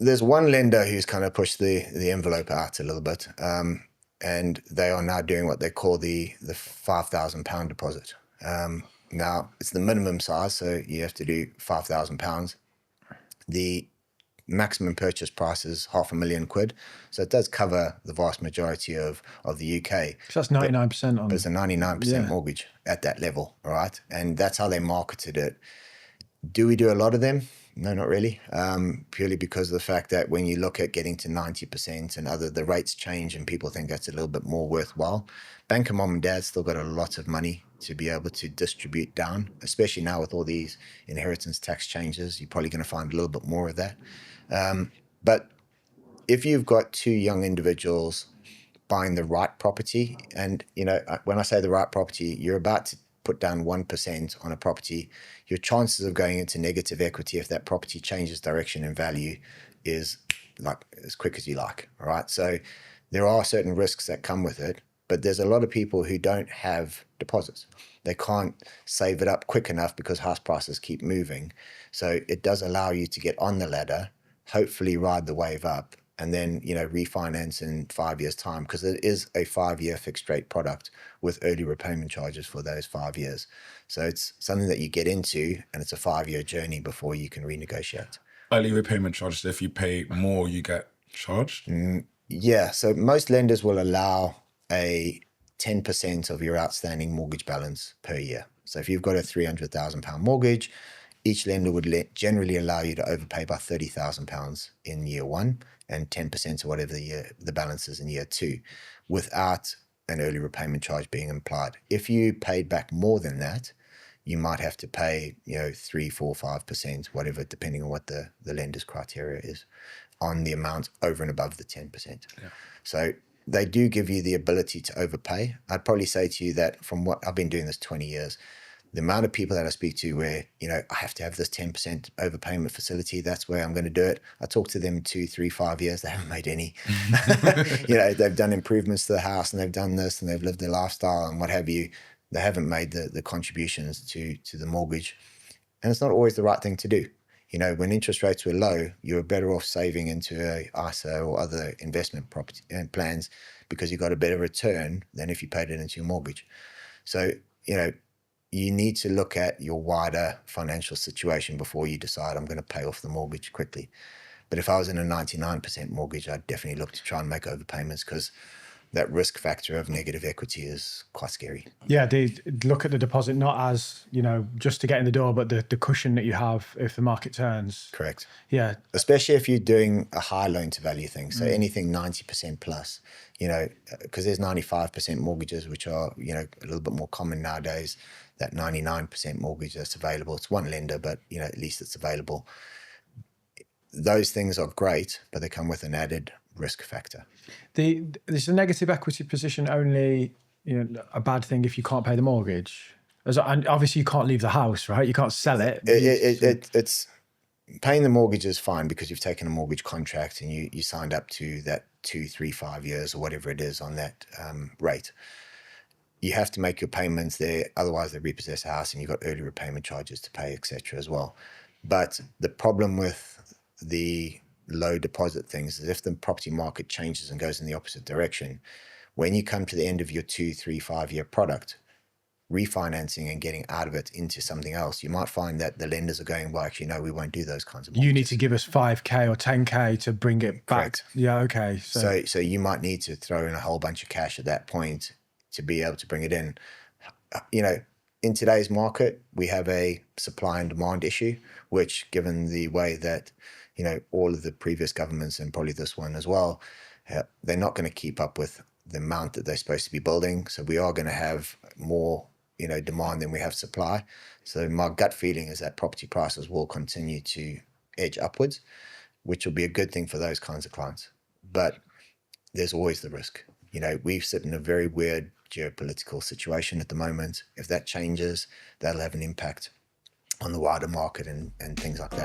there's one lender who's kind of pushed the envelope out a little bit, and they are now doing what they call the £5,000 deposit. Now, it's the minimum size, so you have to do £5,000. The maximum purchase price is £500,000, so it does cover the vast majority of the UK. So that's 99% on. But it's a 99% mortgage at that level, all right? And that's how they marketed it. Do we do a lot of them? No, not really. Purely because of the fact that when you look at getting to 90% and the rates change and people think that's a little bit more worthwhile. Banker mom and dad still got a lot of money to be able to distribute down, especially now with all these inheritance tax changes. You're probably going to find a little bit more of that. But if you've got two young individuals buying the right property, and when I say the right property, you're about to put down 1% on a property, your chances of going into negative equity if that property changes direction and value is like as quick as you like, all right? So there are certain risks that come with it, but there's a lot of people who don't have deposits. They can't save it up quick enough because house prices keep moving. So it does allow you to get on the ladder, hopefully ride the wave up, and then refinance in 5 years' time, because it is a 5-year fixed rate product with early repayment charges for those 5 years. So it's something that you get into, and it's a 5-year journey before you can renegotiate. Early repayment charges, if you pay more, you get charged? Yeah, so most lenders will allow a 10% of your outstanding mortgage balance per year. So if you've got a £300,000 mortgage, each lender would generally allow you to overpay by £30,000 in year one and 10% of whatever the balance is in year two, without an early repayment charge being implied. If you paid back more than that, you might have to pay 3, 4, 5%, whatever, depending on what the lender's criteria is, on the amount over and above the 10%. Yeah. So they do give you the ability to overpay. I'd probably say to you that from what I've been doing this 20 years, the amount of people that I speak to where, I have to have this 10% overpayment facility, that's where I'm going to do it. I talk to them 2, 3, 5 years, they haven't made any. They've done improvements to the house and they've done this and they've lived their lifestyle and what have you. They haven't made the contributions to the mortgage. And it's not always the right thing to do. When interest rates were low, you were better off saving into a ISA or other investment property plans because you got a better return than if you paid it into your mortgage. So, you need to look at your wider financial situation before you decide I'm going to pay off the mortgage quickly. But if I was in a 99% mortgage, I'd definitely look to try and make overpayments because that risk factor of negative equity is quite scary. Yeah, they look at the deposit not as, just to get in the door, but the cushion that you have if the market turns. Correct. Yeah. Especially if you're doing a high loan to value thing. So anything 90% plus, because there's 95% mortgages, which are, a little bit more common nowadays. That 99% mortgage that's available. It's one lender, but, at least it's available. Those things are great, but they come with an added risk factor. Is the negative equity position only a bad thing if you can't pay the mortgage? And obviously you can't leave the house, right? You can't sell it. It's paying the mortgage is fine because you've taken a mortgage contract and you signed up to that 2, 3, 5 years or whatever it is on that rate. You have to make your payments there, otherwise they repossess the house and you've got early repayment charges to pay, etc. as well. But the problem with the low deposit things is if the property market changes and goes in the opposite direction, when you come to the end of your 2, 3, 5 year product, refinancing and getting out of it into something else, you might find that the lenders are going, well, actually, no, we won't do those kinds of mortgages. You need to give us 5K or 10K to bring it back. Correct. Yeah, okay. So you might need to throw in a whole bunch of cash at that point to be able to bring it in. In today's market, we have a supply and demand issue, which given the way that, all of the previous governments and probably this one as well, they're not going to keep up with the amount that they're supposed to be building. So we are going to have more, demand than we have supply. So my gut feeling is that property prices will continue to edge upwards, which will be a good thing for those kinds of clients. But there's always the risk. We sit in a very weird geopolitical situation at the moment. If that changes, that'll have an impact on the wider market and things like that.